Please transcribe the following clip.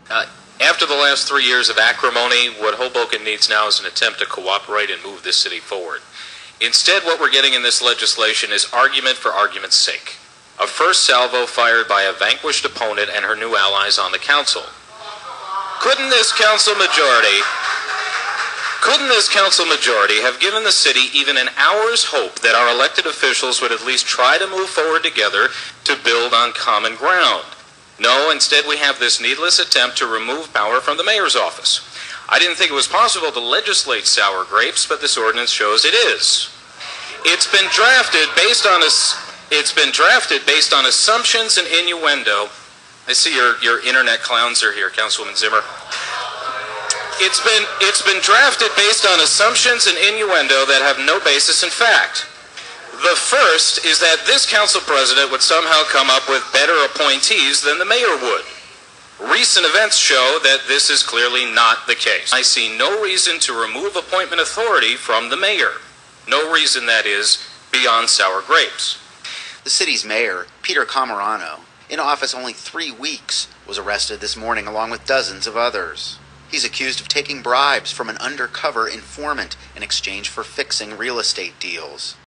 After the last 3 years of acrimony, what Hoboken needs now is an attempt to cooperate and move this city forward. Instead, what we're getting in this legislation is argument for argument's sake. A first salvo fired by a vanquished opponent and her new allies on the council. Couldn't this council majority have given the city even an hour's hope that our elected officials would at least try to move forward together to build on common ground? No, instead we have this needless attempt to remove power from the mayor's office. I didn't think it was possible to legislate sour grapes, but this ordinance shows it is. It's been drafted based on assumptions and innuendo. I see your internet clowns are here, Councilwoman Zimmer. It's been drafted based on assumptions and innuendo that have no basis in fact. The first is that this council president would somehow come up with better appointees than the mayor would. Recent events show that this is clearly not the case. I see no reason to remove appointment authority from the mayor. No reason, that is, beyond sour grapes. The city's mayor, Peter Camerano, in office only 3 weeks, was arrested this morning along with dozens of others. He's accused of taking bribes from an undercover informant in exchange for fixing real estate deals.